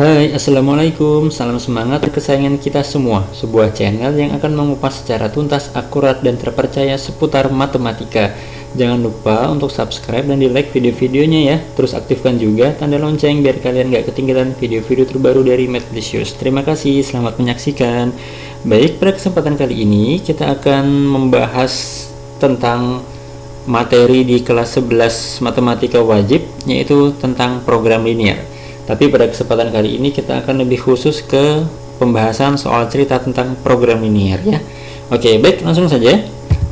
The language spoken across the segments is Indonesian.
Hai, Assalamualaikum. Salam semangat kesayangan kita semua. Sebuah channel yang akan mengupas secara tuntas, akurat, dan terpercaya seputar matematika. Jangan lupa untuk subscribe dan di-like video-videonya ya. Terus aktifkan juga tanda lonceng biar kalian gak ketinggalan video-video terbaru dari Mathblicious. Terima kasih, selamat menyaksikan. Baik, pada kesempatan kali ini kita akan membahas tentang materi di kelas 11 matematika wajib, yaitu tentang program linear. Tapi pada kesempatan kali ini kita akan lebih khusus ke pembahasan soal cerita tentang program linear ya. Oke, baik, langsung saja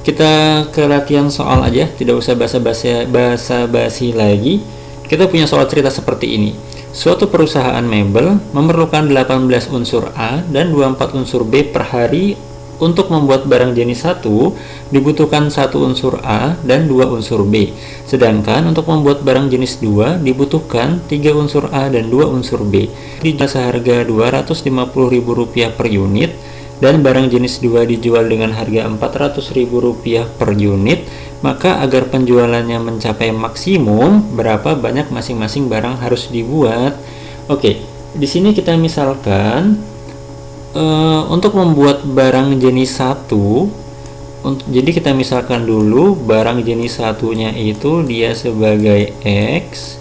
kita ke latihan soal aja, tidak usah basa-basi lagi. Kita punya soal cerita seperti ini. Suatu perusahaan mebel memerlukan 18 unsur A dan 24 unsur B per hari. Untuk membuat barang jenis 1 dibutuhkan 1 unsur A dan 2 unsur B. Sedangkan untuk membuat barang jenis 2 dibutuhkan 3 unsur A dan 2 unsur B. Dijual seharga Rp250.000 per unit dan barang jenis 2 dijual dengan harga Rp400.000 per unit. Maka agar penjualannya mencapai maksimum, berapa banyak masing-masing barang harus dibuat? Oke, di sini kita misalkan untuk membuat barang jenis 1, jadi kita misalkan dulu barang jenis satunya itu dia sebagai X,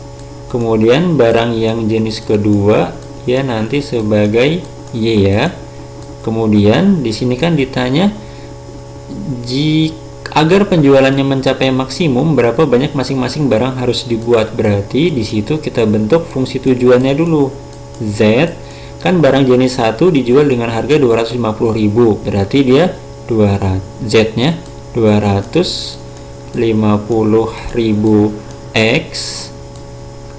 kemudian barang yang jenis kedua ya nanti sebagai Y ya. Kemudian di sini kan ditanya agar penjualannya mencapai maksimum, berapa banyak masing-masing barang harus dibuat. Berarti di situ kita bentuk fungsi tujuannya dulu. Z kan barang jenis 1 dijual dengan harga 250.000, berarti dia 200, Z nya 250.000 X,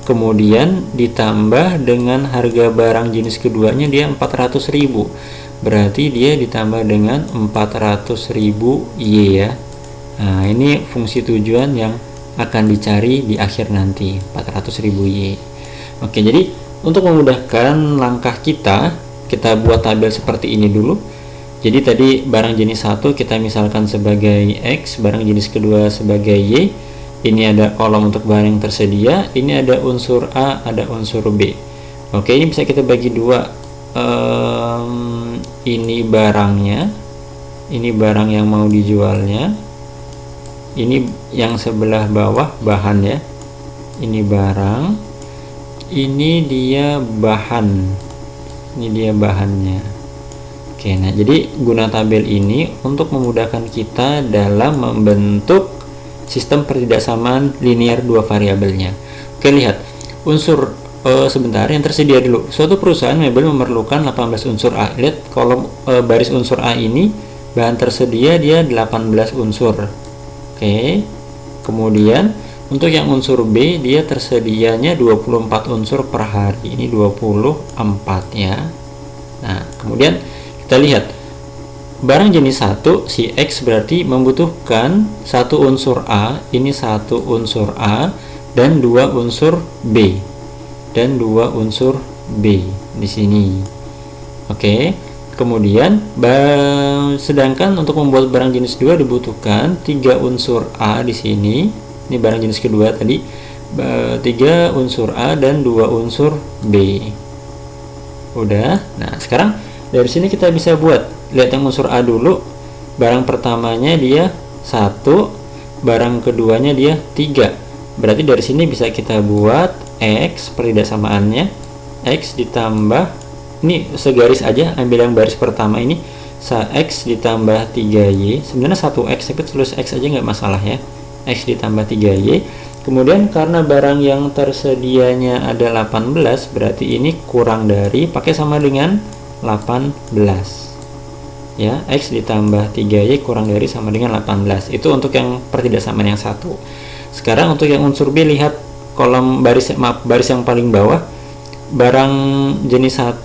kemudian ditambah dengan harga barang jenis keduanya dia 400.000, berarti dia ditambah dengan 400.000 Y ya. Nah, ini fungsi tujuan yang akan dicari di akhir nanti, 400.000 Y. Oke, jadi untuk memudahkan langkah kita buat tabel seperti ini dulu. Jadi tadi barang jenis 1 kita misalkan sebagai X, barang jenis kedua sebagai Y. Ini ada kolom untuk barang yang tersedia, ini ada unsur A, ada unsur B. Oke, ini bisa kita bagi dua. Ini barangnya, ini barang yang mau dijualnya, ini yang sebelah bawah bahan ya. Ini barang, ini dia bahan, ini dia bahannya. Oke, nah jadi guna tabel ini untuk memudahkan kita dalam membentuk sistem pertidaksamaan linear dua variabelnya. Oke, lihat unsur sebentar yang tersedia dulu. Suatu perusahaan mebel memerlukan 18 unsur A. Lihat kolom baris unsur A ini, bahan tersedia dia 18 unsur. Oke, kemudian untuk yang unsur B dia tersedianya 24 unsur per hari. Ini 24 ya. Nah, kemudian kita lihat barang jenis 1 si X berarti membutuhkan 1 unsur A, ini 1 unsur A dan 2 unsur B. Dan 2 unsur B di sini. Oke. Kemudian sedangkan untuk membuat barang jenis 2 dibutuhkan 3 unsur A di sini. Ini barang jenis kedua tadi, 3 unsur A dan 2 unsur B. Udah. Nah, sekarang dari sini kita bisa buat. Lihat yang unsur A dulu. Barang pertamanya dia 1, barang keduanya dia 3. Berarti dari sini bisa kita buat X pertidaksamaannya. X ditambah, ini segaris aja, ambil yang baris pertama ini. X ditambah 3Y. Sebenarnya 1X, tapi tulis X aja nggak masalah ya. X ditambah 3Y. Kemudian karena barang yang tersedianya ada 18, berarti ini kurang dari, pakai sama dengan 18 ya. X ditambah 3Y kurang dari sama dengan 18. Itu untuk yang pertidaksamaan yang satu. Sekarang untuk yang unsur B, lihat kolom baris yang paling bawah. Barang jenis 1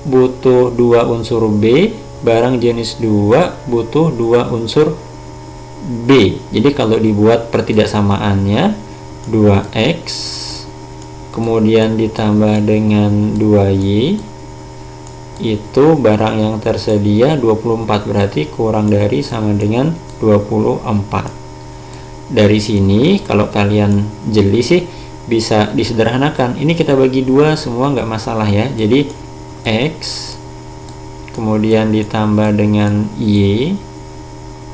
butuh 2 unsur B, barang jenis 2 butuh 2 unsur B. Jadi kalau dibuat pertidaksamaannya 2X kemudian ditambah dengan 2Y, itu barang yang tersedia 24, berarti kurang dari sama dengan 24. Dari sini kalau kalian jeli sih bisa disederhanakan. Ini kita bagi dua semua nggak masalah ya. Jadi X kemudian ditambah dengan Y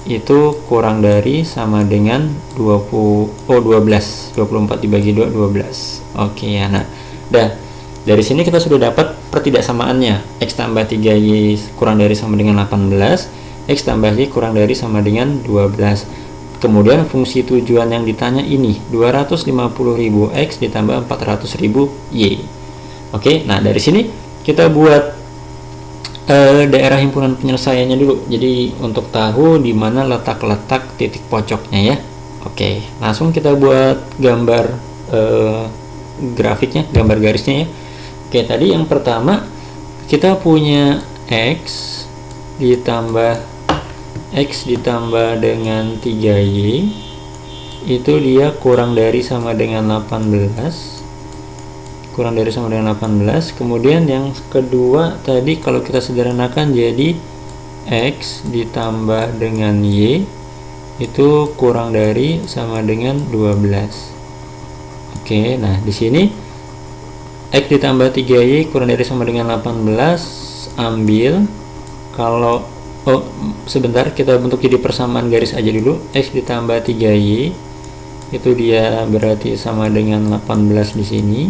itu kurang dari sama dengan 12. 24 dibagi 2 12. Oke ya. Nah, dari sini kita sudah dapat pertidaksamaannya. X tambah 3Y kurang dari sama dengan 18, X tambah Y kurang dari sama dengan 12. Kemudian fungsi tujuan yang ditanya ini 250.000 X ditambah 400.000 Y. Oke, nah dari sini kita buat daerah himpunan penyelesaiannya dulu. Jadi untuk tahu di mana letak-letak titik pojoknya ya. Oke, langsung kita buat gambar grafiknya, gambar garisnya ya. Oke, tadi yang pertama kita punya X ditambah dengan 3Y itu dia kurang dari sama dengan 18. Kemudian yang kedua tadi kalau kita sederhanakan jadi X ditambah dengan Y itu kurang dari sama dengan 12. Oke, nah di sini X ditambah 3Y kurang dari sama dengan 18, ambil kalau sebentar kita bentuk jadi persamaan garis aja dulu. X ditambah 3Y itu dia berarti sama dengan 18 di sini.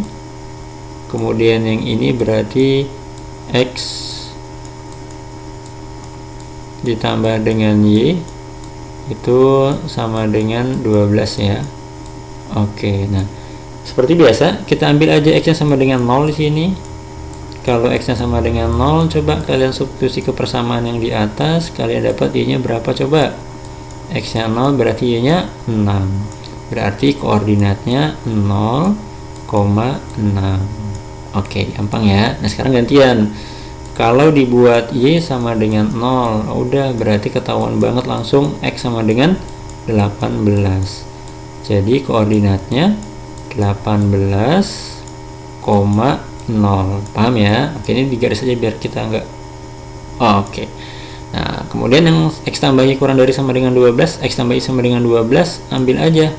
Kemudian yang ini berarti X ditambah dengan Y itu sama dengan 12 ya. Oke, nah seperti biasa kita ambil aja X nya sama dengan 0 di sini. Kalau X nya sama dengan 0, coba kalian substitusi ke persamaan yang di atas, kalian dapat Y nya berapa coba? X nya 0 berarti Y nya 6. Berarti koordinatnya 0,6. Oke, gampang ya. Nah sekarang gantian, kalau dibuat Y sama dengan 0, udah berarti ketahuan banget langsung X sama dengan 18. Jadi koordinatnya 18,0. Paham ya? Oke, ini digaris aja biar kita enggak. Oke. Nah, kemudian yang X tambah Y kurang dari sama dengan 12, X tambah Y sama dengan 12, ambil aja.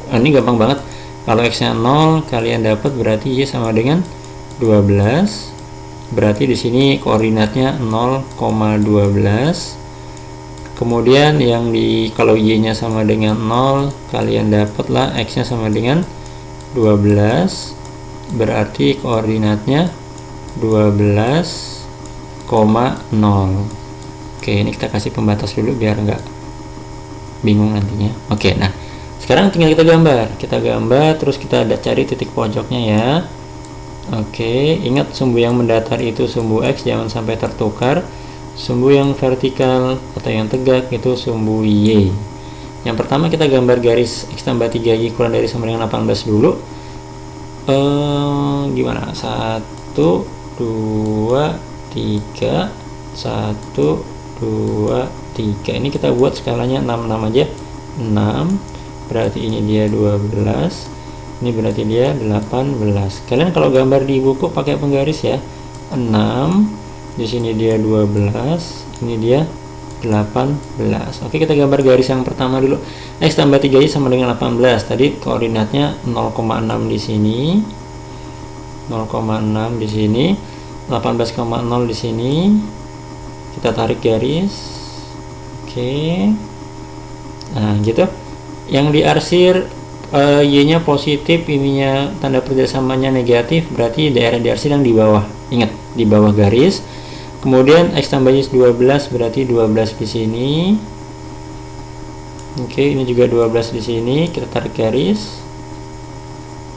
Ini gampang banget. Kalau X nya 0, kalian dapat berarti Y sama dengan 12. Berarti di sini koordinatnya 0,12. Kemudian yang kalau Y nya sama dengan 0, kalian dapatlah X nya sama dengan 12, berarti koordinatnya 12,0. Oke, ini kita kasih pembatas dulu biar nggak bingung nantinya. Oke, nah sekarang tinggal kita gambar terus kita ada cari titik pojoknya ya. Oke, ingat sumbu yang mendatar itu sumbu X, jangan sampai tertukar. Sumbu yang vertikal atau yang tegak itu sumbu Y. Yang pertama kita gambar garis X tambah 3Y kurang dari sama dengan 18 dulu. Gimana? 1, 2, 3, 1, 2, 3. Ini kita buat skalanya 6 aja. 6 berarti ini dia 12, ini berarti dia 18. Kalian kalau gambar di buku pakai penggaris ya. 6 di sini dia 12, ini dia 18. Oke, kita gambar garis yang pertama dulu. X tambah 3Y sama dengan 18. Tadi koordinatnya 0,6 di sini. 0,6 di sini. 18,0 di sini. Kita tarik garis. Oke. Nah, gitu. Yang diarsir Y-nya positif, ininya tanda kerjasamanya negatif, berarti daerah diarsir yang di bawah. Ingat, di bawah garis. Kemudian X tambah Y 12 berarti 12 di sini. Oke, ini juga 12 di sini. Kita tarik garis.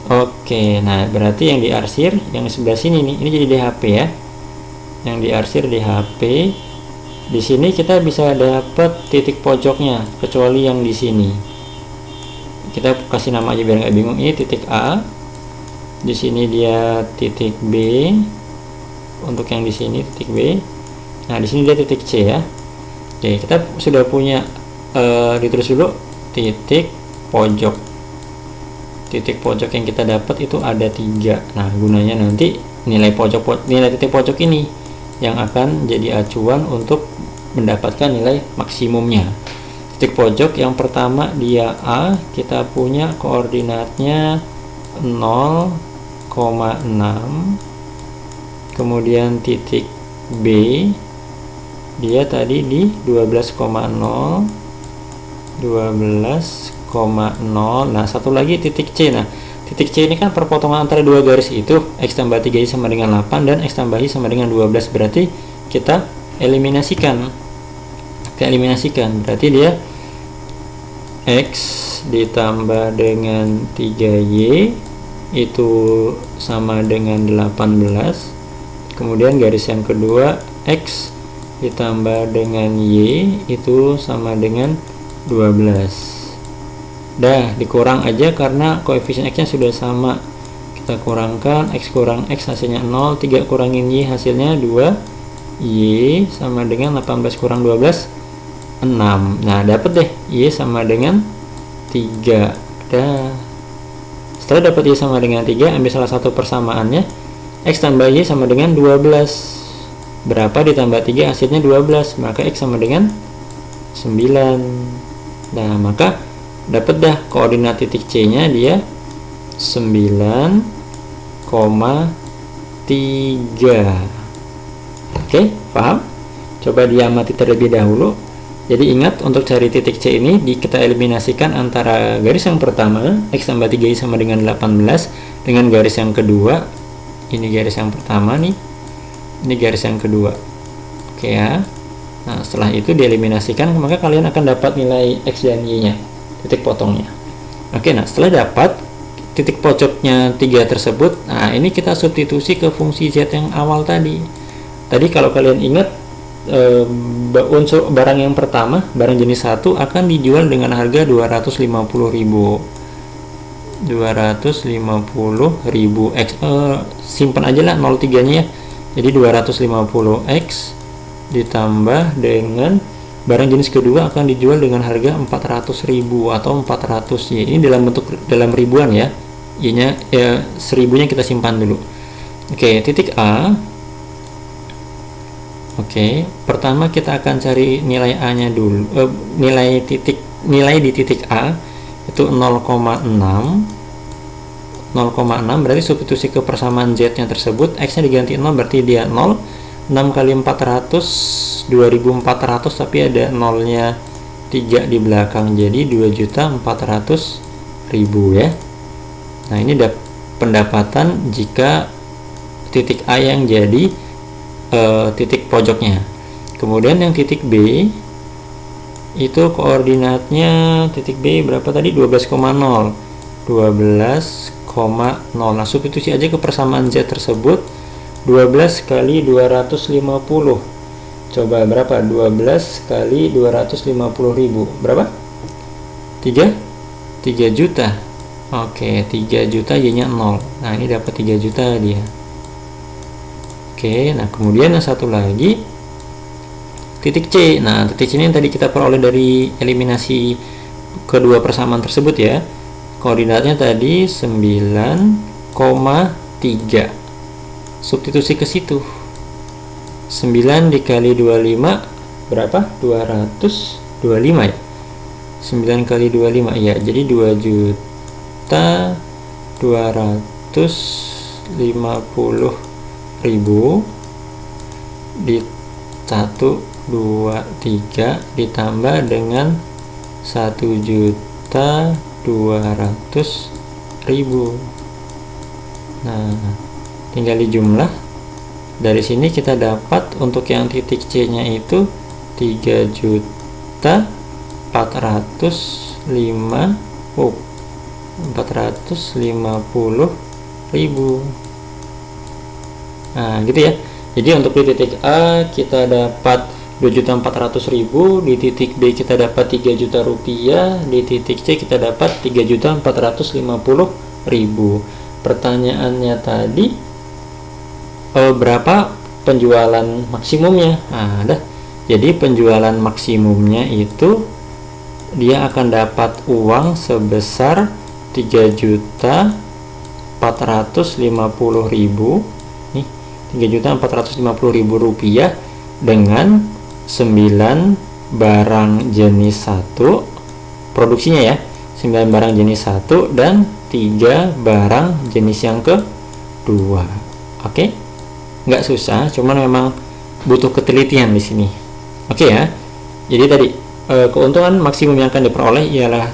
Oke, nah berarti yang diarsir yang di sebelah sini nih, ini jadi DHP ya. Yang diarsir DHP. Di sini kita bisa dapat titik pojoknya, kecuali yang di sini. Kita kasih nama aja biar nggak bingung. Ini titik A. Di sini dia titik B. Untuk yang di sini titik B. Nah, di sini dia titik C ya. Oke, kita sudah punya ditulis dulu titik pojok. Titik pojok yang kita dapat itu ada 3. Nah, gunanya nanti nilai titik pojok ini yang akan jadi acuan untuk mendapatkan nilai maksimumnya. Titik pojok yang pertama dia A, kita punya koordinatnya 0,6, kemudian titik B dia tadi di 12,0, 12,0. Nah, satu lagi titik C. Nah, titik C ini kan perpotongan antara dua garis itu, X tambah 3Y sama dengan 8 dan X tambah Y sama dengan 12. Berarti kita eliminasikan. Berarti dia X ditambah dengan 3Y itu sama dengan 18. Kemudian garis yang kedua, X ditambah dengan Y itu sama dengan 12. Dah, dikurang aja karena koefisien X nya sudah sama. Kita kurangkan, X kurang X hasilnya 0, 3 kurangin Y hasilnya 2, Y sama dengan 18 kurang 12, 6. Nah, dapat deh Y sama dengan 3. Dah. Setelah dapat Y sama dengan 3, ambil salah satu persamaannya, X tambah Y sama dengan 12. Berapa ditambah 3 hasilnya 12, maka X sama dengan 9. Nah, maka dapat dah koordinat titik C nya dia 9,3. Oke, paham? Coba diamati terlebih dahulu. Jadi ingat, untuk cari titik C ini kita eliminasikan antara garis yang pertama X tambah 3Y sama dengan 18 dengan garis yang kedua. Ini garis yang pertama nih, ini garis yang kedua. Oke ya. Nah, setelah itu dieliminasikan, maka kalian akan dapat nilai X dan Y nya, titik potongnya. Oke, nah setelah dapat titik pojoknya 3 tersebut, nah ini kita substitusi ke fungsi Z yang awal tadi. Tadi kalau kalian ingat, unsur barang yang pertama, barang jenis 1 akan dijual dengan harga 250.000. 250.000 X, simpan aja lah 03 nya ya. Jadi 250X ditambah dengan barang jenis kedua akan dijual dengan harga 400.000 atau 400 Y. Ini dalam ribuan ya. Y-nya 1000-nya kita simpan dulu. Oke, titik A. Oke, pertama kita akan cari nilai A-nya dulu. Nilai di titik A itu 0,6. 0,6 berarti substitusi ke persamaan Z-nya tersebut, X-nya diganti 0 berarti dia 0. 6 kali 400 2400, tapi ada nolnya 3 di belakang, jadi 2.400.000 ya. Nah, ini pendapatan jika titik A yang jadi titik pojoknya. Kemudian yang titik B itu koordinatnya, titik B berapa tadi? 12,0. 12,0. Nah, substitusi aja ke persamaan Z tersebut. 12 kali 250. Coba berapa? 12 kali 250.000. Berapa? 3 juta. Oke, 3 juta, Y-nya 0. Nah, ini dapat 3 juta dia. Oke, nah kemudian yang satu lagi titik C. Nah, titik C ini yang tadi kita peroleh dari eliminasi kedua persamaan tersebut ya. Koordinatnya tadi 9,3. Substitusi ke situ. 9 dikali 25 berapa? 225 ya. 9 kali 25 ya. Jadi 2.250.000 di 123 ditambah dengan 1.200.000. Nah, tinggal dijumlah. Dari sini kita dapat untuk yang titik C nya itu 450.000. Nah, gitu ya. Jadi untuk di titik A kita dapat 2.400.000, di titik B kita dapat 3 juta rupiah, di titik C kita dapat 3.450.000. Pertanyaannya tadi, berapa penjualan maksimumnya? Nah, jadi penjualan maksimumnya itu dia akan dapat uang sebesar 3.450.000. Nih, 3.450.000 rupiah dengan 9 barang jenis 1 produksinya ya. 9 barang jenis 1 dan 3 barang jenis yang kedua. Oke, nggak susah, cuman memang butuh ketelitian di sini. Oke ya. Jadi tadi keuntungan maksimum yang akan diperoleh ialah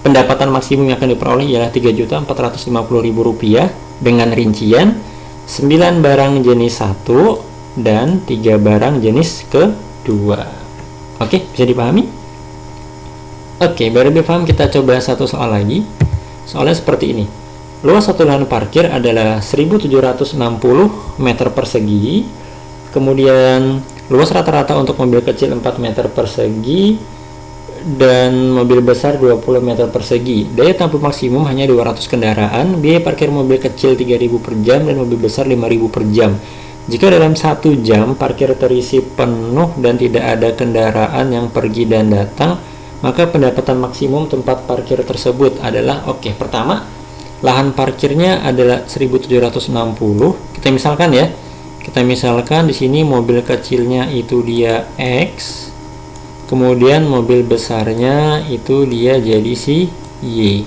pendapatan maksimum yang akan diperoleh ialah Rp3.450.000 dengan rincian 9 barang jenis 1 dan 3 barang jenis kedua. Oke, bisa dipahami? Oke, baru dipaham, kita coba satu soal lagi. Soalnya seperti ini. Luas satu lahan parkir adalah 1760 meter persegi. Kemudian luas rata-rata untuk mobil kecil 4 meter persegi dan mobil besar 20 meter persegi. Daya tampung maksimum hanya 200 kendaraan. Biaya parkir mobil kecil 3.000 per jam dan mobil besar 5.000 per jam. Jika dalam 1 jam parkir terisi penuh dan tidak ada kendaraan yang pergi dan datang, maka pendapatan maksimum tempat parkir tersebut adalah, oke, pertama, lahan parkirnya adalah 1760. Kita misalkan ya. Kita misalkan di sini mobil kecilnya itu dia X. Kemudian mobil besarnya itu dia jadi si Y.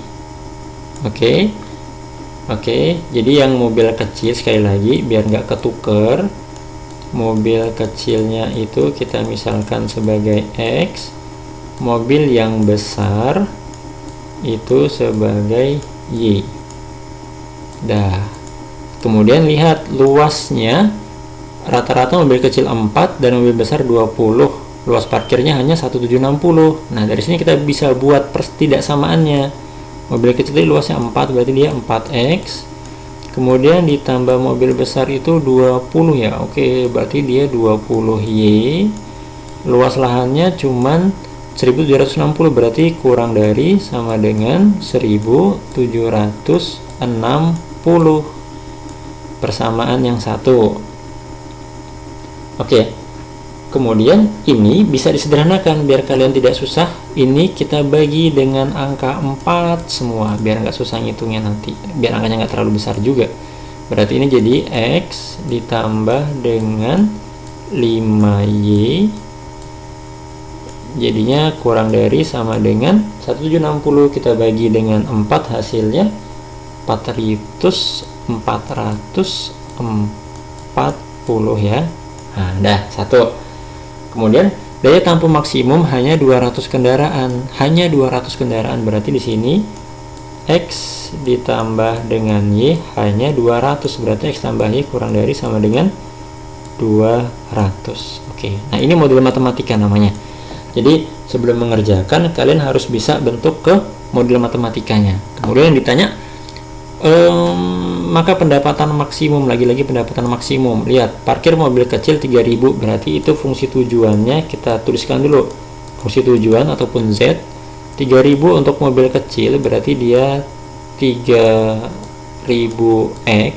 Oke. Oke, jadi yang mobil kecil, sekali lagi biar nggak ketuker, mobil kecilnya itu kita misalkan sebagai X, mobil yang besar itu sebagai Y. Dah. Kemudian lihat luasnya, rata-rata mobil kecil 4 dan mobil besar 20. Luas parkirnya hanya 1760. Nah, dari sini kita bisa buat pertidaksamaannya. Mobil kecil luasnya 4, berarti dia 4X. Kemudian ditambah mobil besar itu 20 ya. Oke, berarti dia 20Y. Luas lahannya cuman 1760, berarti kurang dari sama dengan 1760. Persamaan yang satu. Oke. Kemudian ini bisa disederhanakan biar kalian tidak susah. Ini kita bagi dengan angka 4 semua biar nggak susah ngitungnya nanti. Biar angkanya nggak terlalu besar juga. Berarti ini jadi X ditambah dengan 5Y. Jadinya kurang dari sama dengan 1760. Kita bagi dengan 4, hasilnya 440 ya. Nah, dah, satu. Kemudian daya tampung maksimum hanya 200 kendaraan. Hanya 200 kendaraan, berarti di sini X ditambah dengan Y hanya 200, berarti X tambah Y kurang dari sama dengan 200. Oke. Nah, ini modul matematika namanya. Jadi sebelum mengerjakan kalian harus bisa bentuk ke modul matematikanya. Kemudian ditanya maka pendapatan maksimum, lagi-lagi pendapatan maksimum. Lihat, parkir mobil kecil 3000, berarti itu fungsi tujuannya kita tuliskan dulu. Fungsi tujuan ataupun Z 3000 untuk mobil kecil, berarti dia 3000X.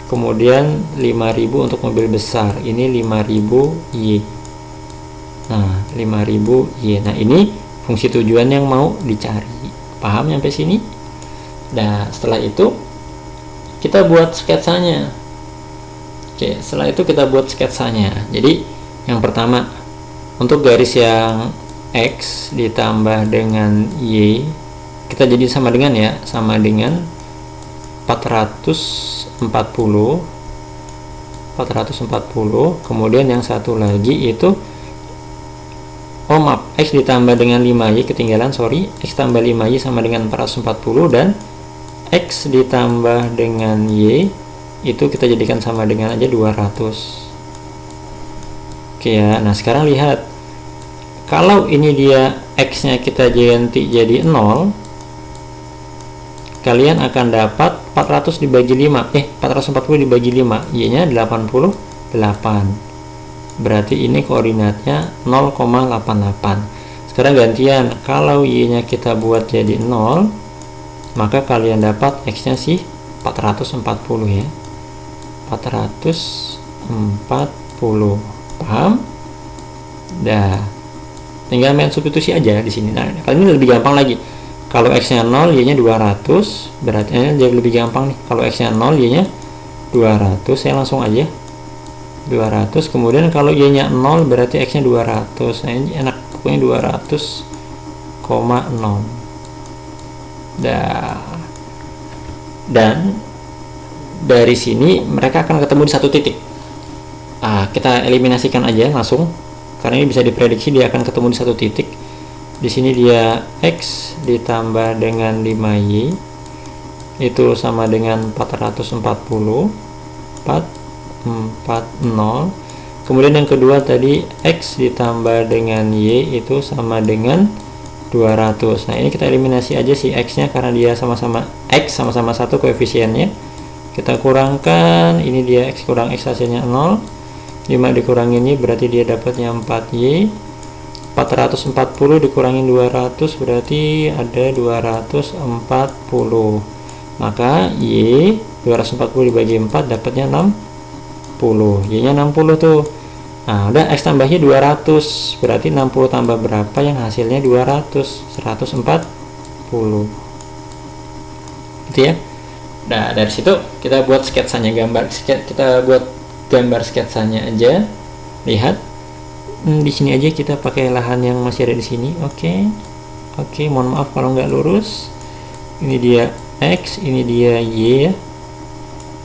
Kemudian 5000 untuk mobil besar, ini 5000Y. Nah, 5000Y. Nah, ini fungsi tujuan yang mau dicari. Paham sampai sini? Nah, setelah itu kita buat sketsanya. Oke, setelah itu kita buat sketsanya. Jadi yang pertama, untuk garis yang X ditambah dengan Y, kita jadi sama dengan ya, sama dengan 440. Kemudian yang satu lagi itu, oh maaf, X ditambah dengan 5Y, ketinggalan, sorry. X tambah 5Y sama dengan 440, dan X ditambah dengan Y itu kita jadikan sama dengan aja 200. Oke ya. Nah, sekarang lihat, kalau ini dia X nya kita ganti jadi 0, kalian akan dapat 400 dibagi 5, 440 dibagi 5, Y nya 88. Berarti ini koordinatnya 0,88. Sekarang gantian, kalau Y nya kita buat jadi 0, maka kalian dapat X nya sih 440 ya. 440. Paham? Dah. Tinggal main substitusi aja di sini. Nah, kali ini lebih gampang lagi. Kalau X nya 0, Y nya 200, berarti jadi lebih gampang nih. Kalau X nya 0, Y nya 200, saya langsung aja 200. Kemudian kalau Y nya 0, berarti X nya 200. Nah, ini enak, pokoknya 200,0. Dah. dan dari sini mereka akan ketemu di satu titik. Kita eliminasikan aja langsung karena ini bisa diprediksi dia akan ketemu di satu titik. Di sini dia X ditambah dengan 5Y itu sama dengan 440 440. Kemudian yang kedua tadi X ditambah dengan Y itu sama dengan 200. Nah ini kita eliminasi aja si X nya karena dia sama-sama X, sama-sama satu koefisiennya. Kita kurangkan, ini dia X kurang X hasilnya 0. 5 dikurangin Y berarti dia dapatnya 4Y. 440 dikurangin 200 berarti ada 240. Maka Y 240 dibagi 4 dapatnya 60. Y nya 60 tuh. Nah udah X tambah Y 200 berarti 60 tambah berapa yang hasilnya 200, 140 gitu ya. Nah dari situ kita buat sketsanya, kita buat gambar sketsanya aja. Lihat di sini aja kita pakai lahan yang masih ada di sini. Oke, mohon maaf kalau nggak lurus. Ini dia X, ini dia Y ya.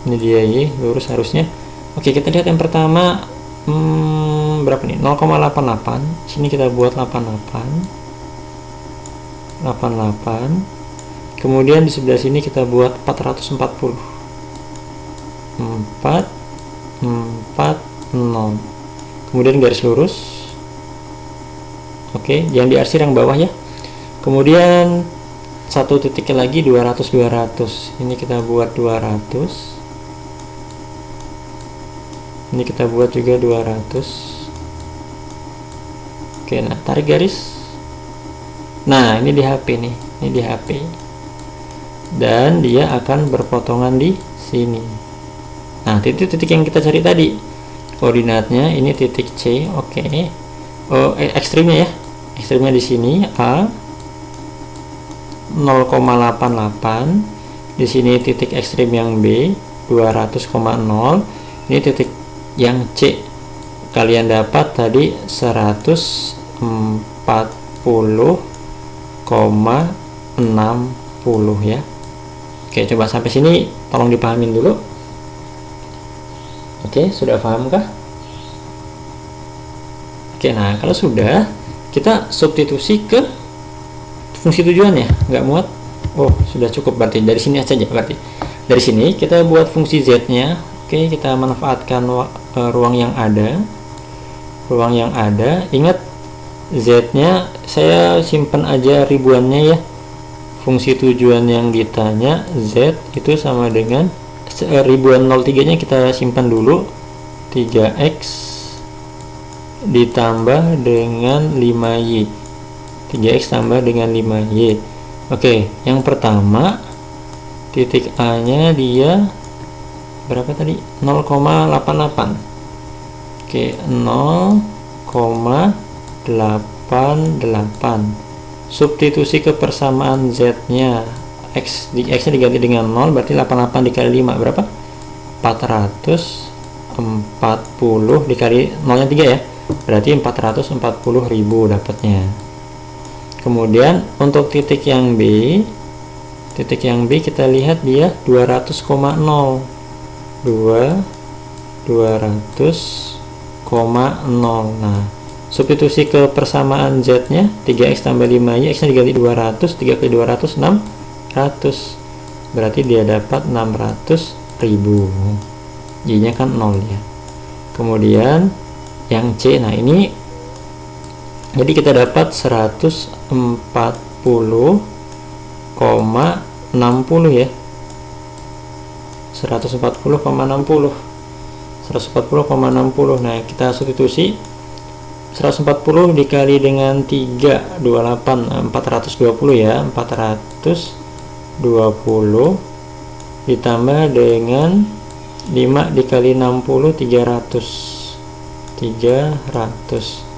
Ini dia Y, lurus harusnya. Oke, kita lihat yang pertama berapa nih? 0,88. Sini kita buat 88. Kemudian di sebelah sini kita buat 440. 440. Kemudian garis lurus. Oke, jangan diarsir yang bawah ya. Kemudian satu titik lagi 200. Ini kita buat 200. Ini kita buat juga 200. Oke, nah tarik garis. Nah, ini di HP nih. Ini di HP. Dan dia akan berpotongan di sini. Nah, titik-titik yang kita cari tadi. Koordinatnya ini titik C. Oke. Ekstrimnya ya. Ekstrimnya di sini A 0,88. Di sini titik ekstrim yang B 200,0. Ini titik yang C kalian dapat tadi 140,60 ya. Oke, coba sampai sini tolong dipahamin dulu. Oke, sudah paham kah? Oke, nah kalau sudah, kita substitusi ke fungsi tujuannya. Nggak muat? Oh, sudah cukup berarti. Dari sini aja berarti. Dari sini kita buat fungsi Z-nya. Oke, kita manfaatkan ruang yang ada. Ruang yang ada. Ingat, Z-nya saya simpan aja ribuannya ya. Fungsi tujuan yang ditanya Z itu sama dengan ribuan 03 nya kita simpan dulu. 3X ditambah dengan 5Y. 3X tambah dengan 5Y. Oke, yang pertama titik A nya dia berapa tadi? 0,88. Oke, 0,88. Substitusi ke persamaan Z nya. X nya diganti dengan 0 berarti 88 dikali 5 berapa? 440 dikali 0 nya 3 ya. Berarti 440.000 dapatnya. Kemudian untuk titik yang B kita lihat dia 200,0. 200,0. Nah, substitusi ke persamaan Z nya 3X tambah 5Y, X nya diganti 200, 3 kali 200 600, berarti dia dapat 600.000. Y nya kan 0 ya. Kemudian yang C, nah ini jadi kita dapat 140,60 ya. 140,60. Nah, kita substitusi 140 dikali dengan 3 28 420 ya. 420 ditambah dengan 5 dikali 60 300.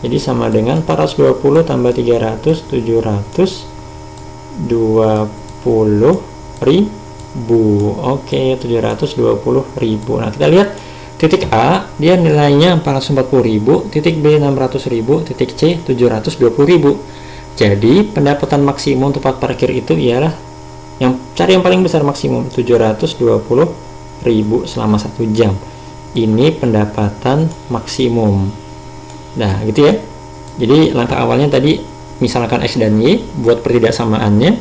Jadi sama dengan 420 tambah 300 720.000. Oke, 720.000. Nah, kita lihat titik A dia nilainya 440.000, titik B 600.000, titik C 720.000. Jadi pendapatan maksimum tempat parkir itu ialah Yang cari yang paling besar maksimum 720.000 selama 1 jam. Ini pendapatan maksimum. Nah, gitu ya. Jadi langkah awalnya tadi misalkan X dan Y, buat pertidaksamaannya,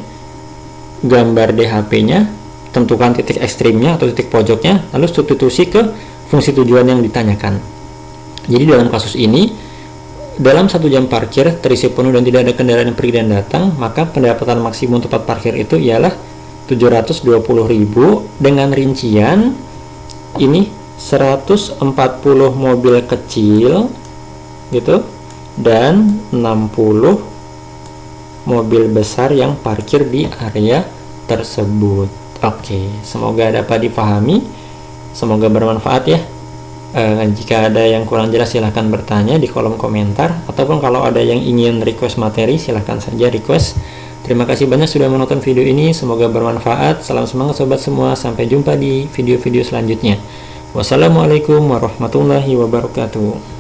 gambar DHP-nya, tentukan titik ekstrimnya atau titik pojoknya, lalu substitusi ke fungsi tujuan yang ditanyakan. Jadi dalam kasus ini, dalam 1 jam parkir terisi penuh dan tidak ada kendaraan yang pergi dan datang, maka pendapatan maksimum tempat parkir itu ialah 720.000 dengan rincian ini 140 mobil kecil gitu dan 60 mobil besar yang parkir di area tersebut. Oke, semoga dapat dipahami, semoga bermanfaat ya. Jika ada yang kurang jelas silahkan bertanya di kolom komentar, ataupun kalau ada yang ingin request materi silahkan saja request. Terima kasih banyak sudah menonton video ini, semoga bermanfaat. Salam semangat sobat semua, sampai jumpa di video-video selanjutnya. Wassalamualaikum warahmatullahi wabarakatuh.